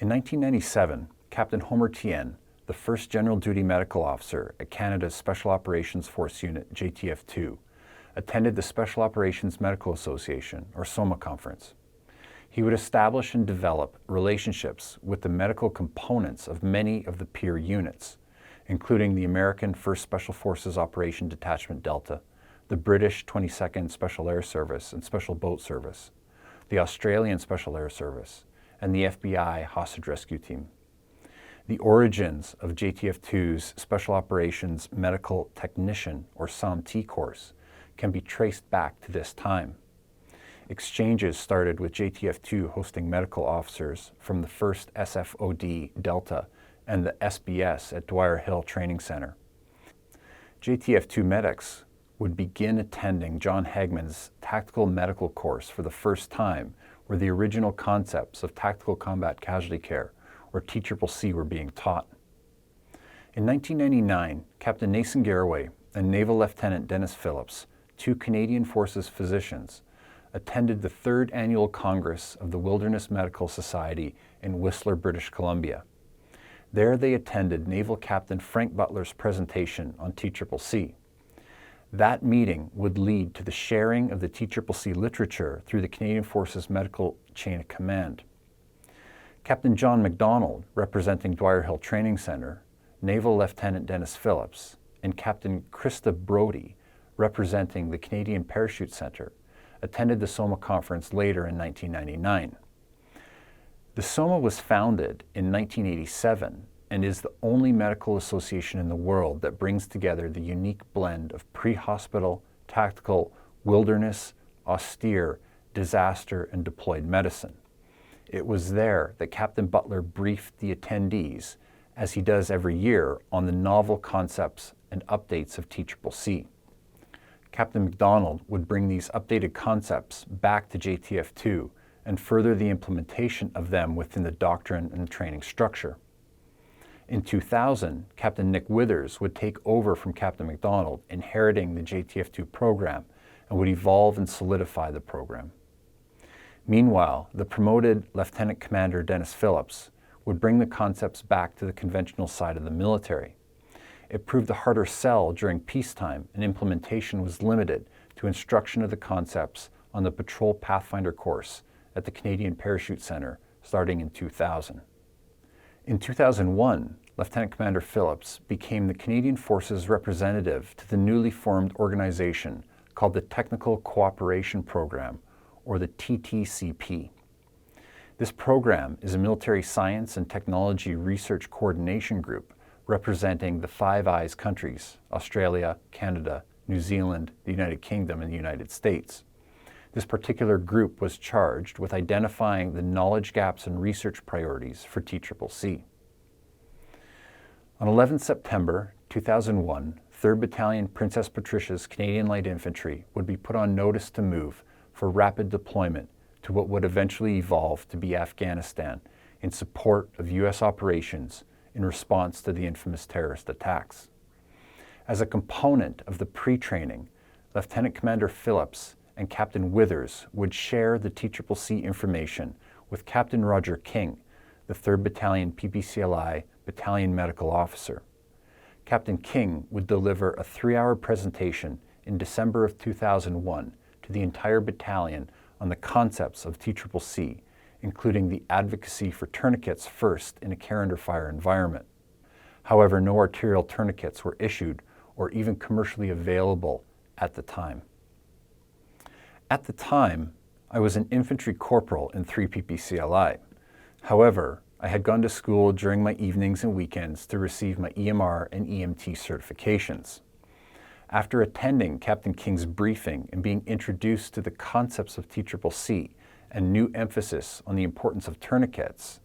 In 1997, Captain Homer Tien, the first General Duty Medical Officer at Canada's Special Operations Force Unit JTF-2, attended the Special Operations Medical Association, or SOMA conference. He would establish and develop relationships with the medical components of many of the peer units, including the American 1st Special Forces Operation Detachment Delta, the British 22nd Special Air Service and Special Boat Service, the Australian Special Air Service, and the FBI Hostage Rescue Team. The origins of JTF-2's Special Operations Medical Technician, or SOMT course, can be traced back to this time. Exchanges started with JTF-2 hosting medical officers from the 1st SFOD Delta and the SBS at Dwyer Hill Training Center. JTF-2 medics would begin attending John Hagman's Tactical Medical course for the first time, where the original concepts of Tactical Combat Casualty Care, or TCCC, were being taught. In 1999, Captain Nathan Garraway and Naval Lieutenant Dennis Phillips, two Canadian Forces physicians, attended the 3rd Annual Congress of the Wilderness Medical Society in Whistler, British Columbia. There they attended Naval Captain Frank Butler's presentation on TCCC. That meeting would lead to the sharing of the TCCC literature through the Canadian Forces Medical Chain of Command. Captain John MacDonald, representing Dwyer Hill Training Center, Naval Lieutenant Dennis Phillips, and Captain Krista Brody, representing the Canadian Parachute Center, attended the SOMA conference later in 1999. The SOMA was founded in 1987 and is the only medical association in the world that brings together the unique blend of pre-hospital, tactical, wilderness, austere, disaster, and deployed medicine. It was there that Captain Butler briefed the attendees, as he does every year, on the novel concepts and updates of TCCC. Captain MacDonald would bring these updated concepts back to JTF-2 and further the implementation of them within the doctrine and training structure. In 2000, Captain Nick Withers would take over from Captain MacDonald, inheriting the JTF-2 program, and would evolve and solidify the program. Meanwhile, the promoted Lieutenant Commander Dennis Phillips would bring the concepts back to the conventional side of the military. It proved a harder sell during peacetime, and implementation was limited to instruction of the concepts on the Patrol Pathfinder course at the Canadian Parachute Center starting in 2000. In 2001, Lieutenant Commander Phillips became the Canadian Forces representative to the newly formed organization called the Technical Cooperation Program, or the TTCP. This program is a military science and technology research coordination group representing the Five Eyes countries, Australia, Canada, New Zealand, the United Kingdom, and the United States. This particular group was charged with identifying the knowledge gaps and research priorities for TCCC. On 11 September 2001, 3rd Battalion Princess Patricia's Canadian Light Infantry would be put on notice to move for rapid deployment to what would eventually evolve to be Afghanistan in support of U.S. operations in response to the infamous terrorist attacks. As a component of the pre-training, Lieutenant Commander Phillips and Captain Withers would share the TCCC information with Captain Roger King, the 3rd Battalion PPCLI Battalion Medical Officer. Captain King would deliver a 3-hour presentation in December of 2001 to the entire battalion on the concepts of TCCC, including the advocacy for tourniquets first in a care under fire environment. However, no arterial tourniquets were issued or even commercially available at the time. At the time, I was an infantry corporal in 3 PPCLI. However, I had gone to school during my evenings and weekends to receive my EMR and EMT certifications. After attending Captain King's briefing and being introduced to the concepts of TCCC and new emphasis on the importance of tourniquets,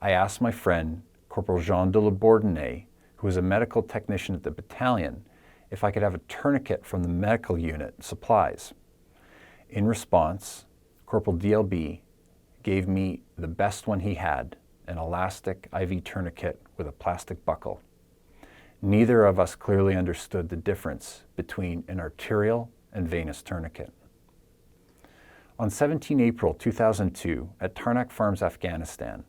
I asked my friend, Corporal Jean de la Bourdonnais, who was a medical technician at the battalion, if I could have a tourniquet from the medical unit supplies. In response, Corporal DLB gave me the best one he had, an elastic IV tourniquet with a plastic buckle. Neither of us clearly understood the difference between an arterial and venous tourniquet. On 17 April 2002, at Tarnak Farms, Afghanistan,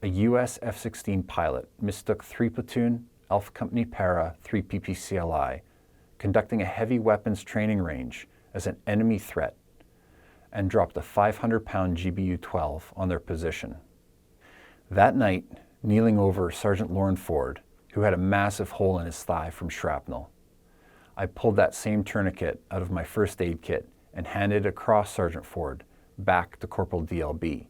a U.S. F-16 pilot mistook 3 Platoon, Alpha Company Para, 3 PPCLI, conducting a heavy weapons training range as an enemy threat and dropped a 500-pound GBU-12 on their position. That night, kneeling over Sergeant Lauren Ford, who had a massive hole in his thigh from shrapnel, I pulled that same tourniquet out of my first aid kit and handed it across Sergeant Ford back to Corporal DLB,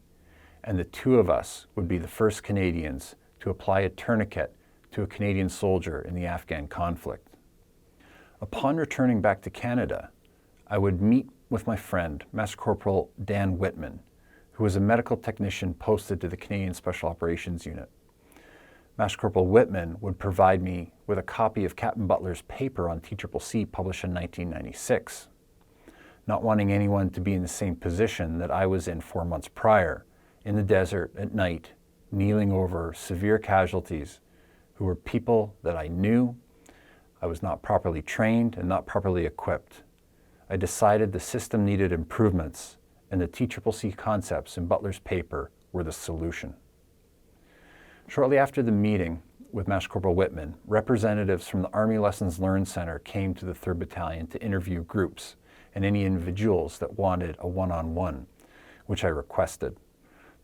and the two of us would be the first Canadians to apply a tourniquet to a Canadian soldier in the Afghan conflict. Upon returning back to Canada, I would meet with my friend, Master Corporal Dan Whitman, who was a medical technician posted to the Canadian Special Operations Unit. Master Corporal Whitman would provide me with a copy of Captain Butler's paper on TCCC published in 1996. Not wanting anyone to be in the same position that I was in 4 months prior, in the desert at night, kneeling over severe casualties who were people that I knew. I was not properly trained and not properly equipped. I decided the system needed improvements, and the TCCC concepts in Butler's paper were the solution. Shortly after the meeting with Master Corporal Whitman, representatives from the Army Lessons Learned Center came to the 3rd Battalion to interview groups and any individuals that wanted a one-on-one, which I requested.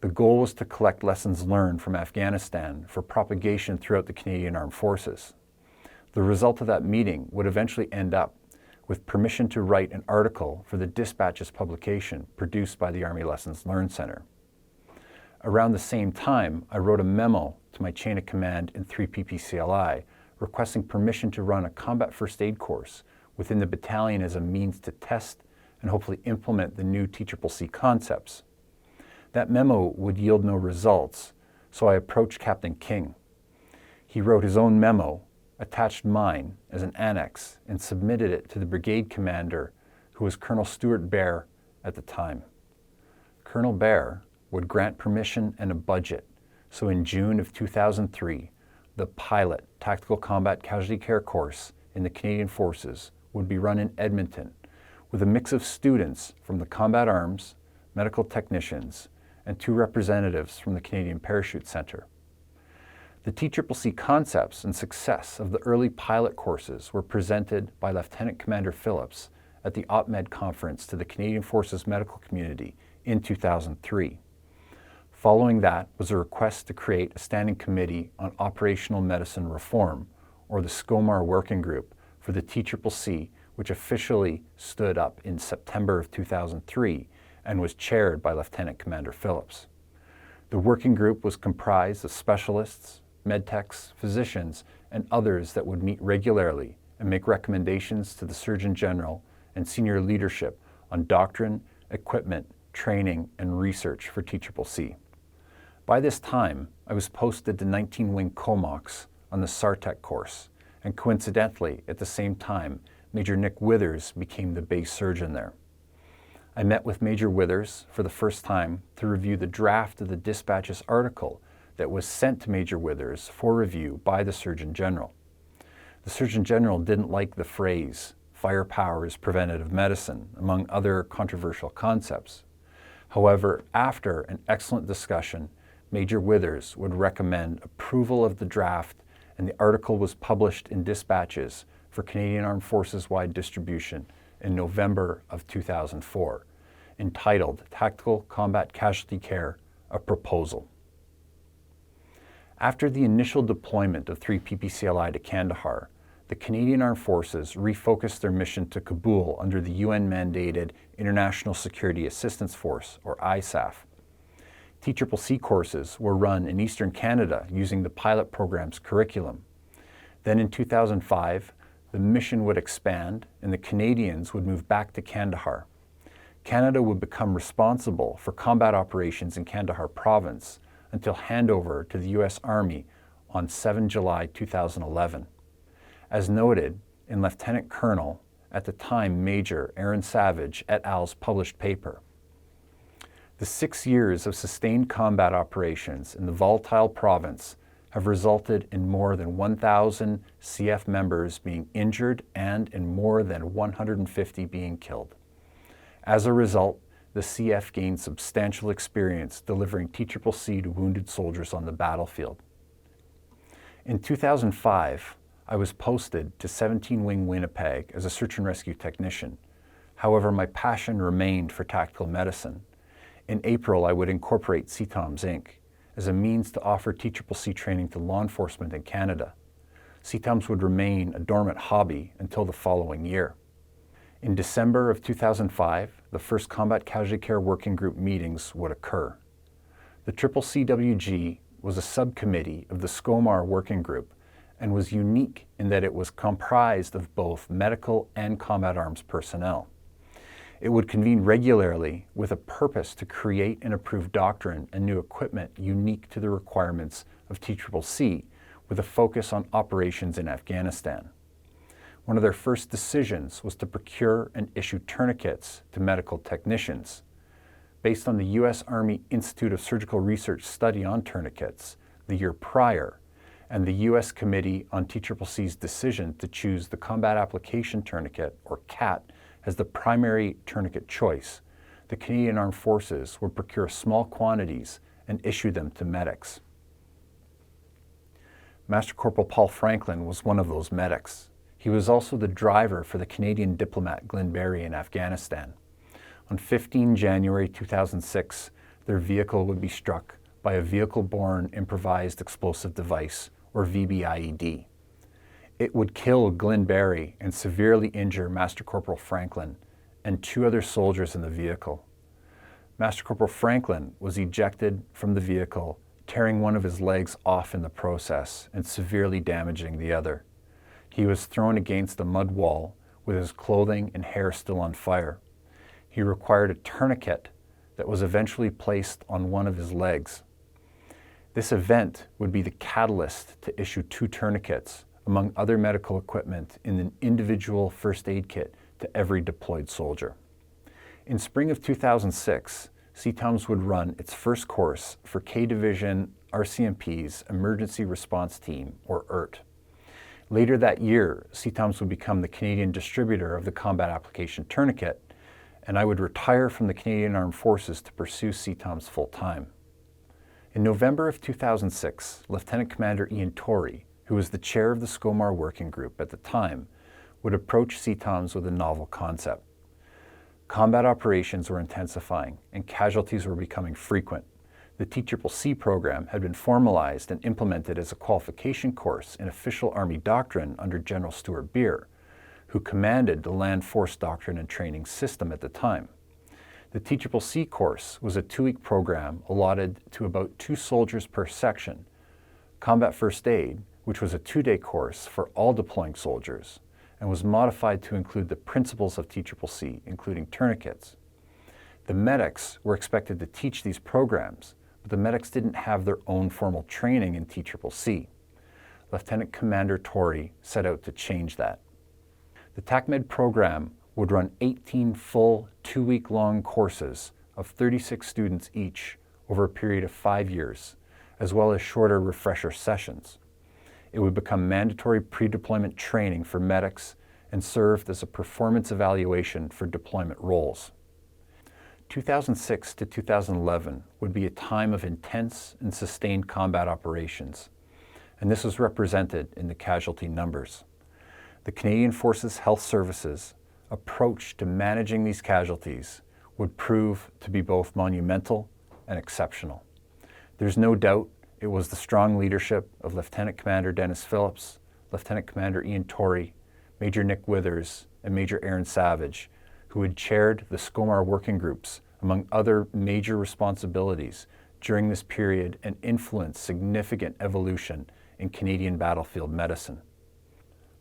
The goal was to collect lessons learned from Afghanistan for propagation throughout the Canadian Armed Forces. The result of that meeting would eventually end up with permission to write an article for the Dispatches publication produced by the Army Lessons Learned Center. Around the same time, I wrote a memo to my chain of command in 3 PPCLI requesting permission to run a combat first aid course within the battalion as a means to test and hopefully implement the new TCCC concepts. That memo would yield no results, so I approached Captain King. He wrote his own memo, attached mine as an annex, and submitted it to the brigade commander, who was Colonel Stuart Bear at the time. Colonel Bear would grant permission and a budget, so in June of 2003, the pilot Tactical Combat Casualty Care course in the Canadian Forces would be run in Edmonton with a mix of students from the Combat Arms, medical technicians, and 2 representatives from the Canadian Parachute Centre. The TCCC concepts and success of the early pilot courses were presented by Lieutenant Commander Phillips at the OpMed conference to the Canadian Forces medical community in 2003. Following that was a request to create a standing committee on operational medicine reform, or the SCOMAR working group for the TCCC, which officially stood up in September of 2003 and was chaired by Lieutenant Commander Phillips. The working group was comprised of specialists, medtechs, physicians, and others that would meet regularly and make recommendations to the Surgeon General and senior leadership on doctrine, equipment, training, and research for TCCC. By this time, I was posted to 19 Wing Comox on the SARTEC course, and coincidentally, at the same time, Major Nick Withers became the base surgeon there. I met with Major Withers for the first time to review the draft of the Dispatches article that was sent to Major Withers for review by the Surgeon General. The Surgeon General didn't like the phrase, firepower is preventative medicine, among other controversial concepts. However, after an excellent discussion, Major Withers would recommend approval of the draft, and the article was published in Dispatches for Canadian Armed Forces-wide distribution in November of 2004, entitled Tactical Combat Casualty Care, a Proposal. After the initial deployment of 3 PPCLI to Kandahar, the Canadian Armed Forces refocused their mission to Kabul under the UN-mandated International Security Assistance Force, or ISAF. TCCC courses were run in Eastern Canada using the pilot program's curriculum. Then in 2005, the mission would expand and the Canadians would move back to Kandahar. Canada would become responsible for combat operations in Kandahar province until handover to the U.S. Army on 7 July 2011. As noted in Lieutenant Colonel, at the time Major Aaron Savage et al.'s published paper. The 6 years of sustained combat operations in the volatile province have resulted in more than 1,000 CF members being injured and in more than 150 being killed. As a result, the CF gained substantial experience delivering TCCC to wounded soldiers on the battlefield. In 2005, I was posted to 17 Wing Winnipeg as a search and rescue technician. However, my passion remained for tactical medicine. In April, I would incorporate CTOMS Inc. as a means to offer TCCC training to law enforcement in Canada. CTOMS would remain a dormant hobby until the following year. In December of 2005, the first Combat Casualty Care Working Group meetings would occur. The CCCWG was a subcommittee of the SCOMAR Working Group and was unique in that it was comprised of both medical and combat arms personnel. It would convene regularly with a purpose to create and approve doctrine and new equipment unique to the requirements of TCCC, with a focus on operations in Afghanistan. One of their first decisions was to procure and issue tourniquets to medical technicians. Based on the U.S. Army Institute of Surgical Research study on tourniquets the year prior, and the U.S. Committee on TCCC's decision to choose the Combat Application Tourniquet, or CAT, as the primary tourniquet choice, the Canadian Armed Forces would procure small quantities and issue them to medics. Master Corporal Paul Franklin was one of those medics. He was also the driver for the Canadian diplomat Glenn Barry in Afghanistan. On 15 January 2006, their vehicle would be struck by a vehicle-borne improvised explosive device, or VBIED. It would kill Glenn Barry and severely injure Master Corporal Franklin and 2 other soldiers in the vehicle. Master Corporal Franklin was ejected from the vehicle, tearing one of his legs off in the process and severely damaging the other. He was thrown against a mud wall with his clothing and hair still on fire. He required a tourniquet that was eventually placed on one of his legs. This event would be the catalyst to issue 2 tourniquets, among other medical equipment, in an individual first aid kit to every deployed soldier. In spring of 2006, CTOMS would run its first course for K Division RCMP's Emergency Response Team, or ERT. Later that year, CTOMS would become the Canadian distributor of the Combat Application Tourniquet, and I would retire from the Canadian Armed Forces to pursue CTOMS full-time. In November of 2006, Lieutenant Commander Ian Torrey, who was the chair of the SCOMAR Working Group at the time, would approach CTOMS with a novel concept. Combat operations were intensifying and casualties were becoming frequent. The TCCC program had been formalized and implemented as a qualification course in official Army doctrine under General Stuart Beer, who commanded the Land Force Doctrine and Training System at the time. The TCCC course was a 2-week program allotted to about 2 soldiers per section. Combat First Aid, which was a 2-day course for all deploying soldiers, and was modified to include the principles of TCCC, including tourniquets. The medics were expected to teach these programs, but the medics didn't have their own formal training in TCCC. Lieutenant Commander Torrey set out to change that. The TACMED program would run 18 full 2-week-long courses of 36 students each over a period of 5 years, as well as shorter refresher sessions. It would become mandatory pre-deployment training for medics and served as a performance evaluation for deployment roles. 2006 to 2011 would be a time of intense and sustained combat operations, and this was represented in the casualty numbers. The Canadian Forces Health Services approach to managing these casualties would prove to be both monumental and exceptional. There's no doubt it was the strong leadership of Lieutenant Commander Dennis Phillips, Lieutenant Commander Ian Torrey, Major Nick Withers, and Major Aaron Savage, who had chaired the SCOMAR working groups, among other major responsibilities, during this period and influenced significant evolution in Canadian battlefield medicine.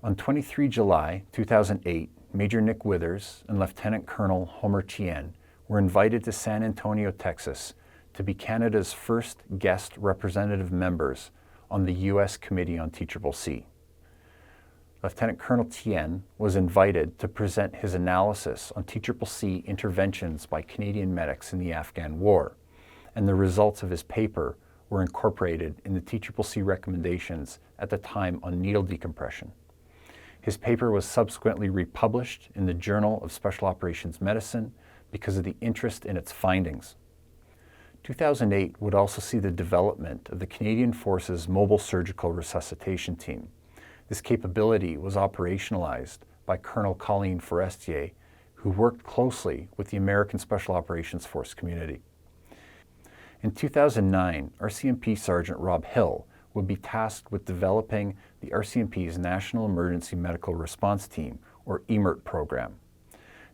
On 23 July 2008, Major Nick Withers and Lieutenant Colonel Homer Tien were invited to San Antonio, Texas, to be Canada's first guest representative members on the U.S. Committee on TCCC. Lieutenant Colonel Tien was invited to present his analysis on TCCC interventions by Canadian medics in the Afghan War, and the results of his paper were incorporated in the TCCC recommendations at the time on needle decompression. His paper was subsequently republished in the Journal of Special Operations Medicine because of the interest in its findings. 2008 would also see the development of the Canadian Forces Mobile Surgical Resuscitation Team. This capability was operationalized by Colonel Colleen Forestier, who worked closely with the American Special Operations Force community. In 2009, RCMP Sergeant Rob Hill would be tasked with developing the RCMP's National Emergency Medical Response Team, or EMERT program.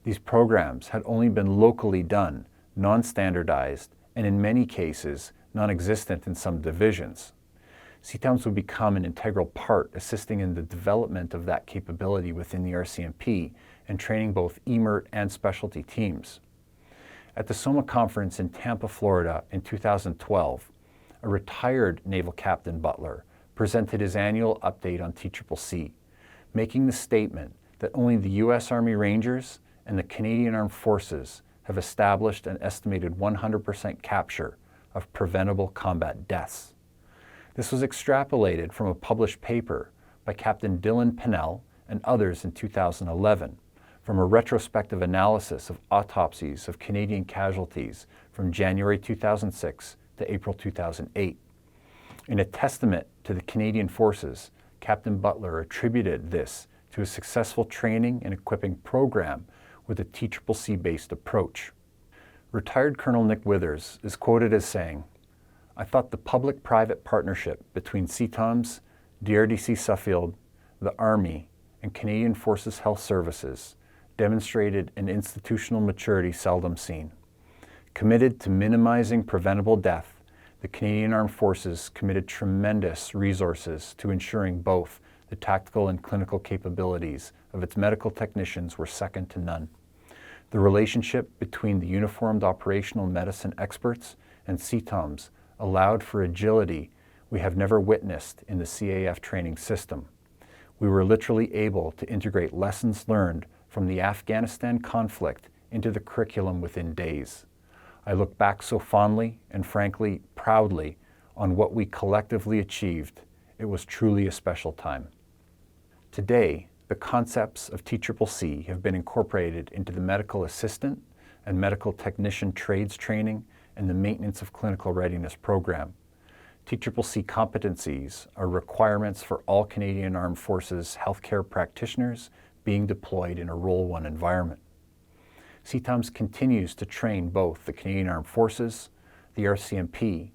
These programs had only been locally done, non-standardized, and in many cases, non-existent in some divisions. CTOMS would become an integral part, assisting in the development of that capability within the RCMP and training both EMERT and specialty teams. At the SOMA conference in Tampa, Florida in 2012, a retired Naval Captain Butler presented his annual update on TCCC, making the statement that only the U.S. Army Rangers and the Canadian Armed Forces have established an estimated 100% capture of preventable combat deaths. This was extrapolated from a published paper by Captain Dylan Pennell and others in 2011 from a retrospective analysis of autopsies of Canadian casualties from January 2006 to April 2008. In a testament to the Canadian Forces, Captain Butler attributed this to a successful training and equipping program with a TCCC-based approach. Retired Colonel Nick Withers is quoted as saying, "I thought the public-private partnership between CTOMS, DRDC Suffield, the Army, and Canadian Forces Health Services demonstrated an institutional maturity seldom seen. Committed to minimizing preventable death, the Canadian Armed Forces committed tremendous resources to ensuring both the tactical and clinical capabilities of its medical technicians were second to none. The relationship between the uniformed operational medicine experts and CTOMS allowed for agility we have never witnessed in the CAF training system. We were literally able to integrate lessons learned from the Afghanistan conflict into the curriculum within days. I look back so fondly and frankly proudly on what we collectively achieved. It was truly a special time." Today, the concepts of TCCC have been incorporated into the medical assistant and medical technician trades training and the maintenance of clinical readiness program. TCCC competencies are requirements for all Canadian Armed Forces healthcare practitioners being deployed in a Role 1 environment. CTOMS continues to train both the Canadian Armed Forces, the RCMP,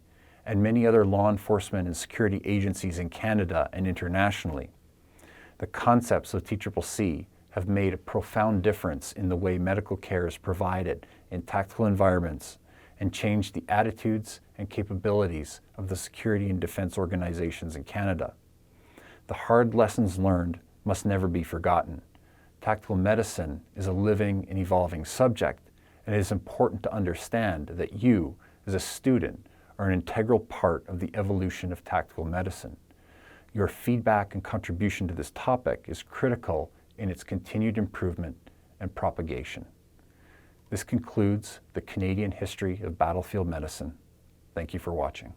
and many other law enforcement and security agencies in Canada and internationally. The concepts of TCCC have made a profound difference in the way medical care is provided in tactical environments and changed the attitudes and capabilities of the security and defense organizations in Canada. The hard lessons learned must never be forgotten. Tactical medicine is a living and evolving subject, and it is important to understand that you, as a student, are an integral part of the evolution of tactical medicine. Your feedback and contribution to this topic is critical in its continued improvement and propagation. This concludes the Canadian history of battlefield medicine. Thank you for watching.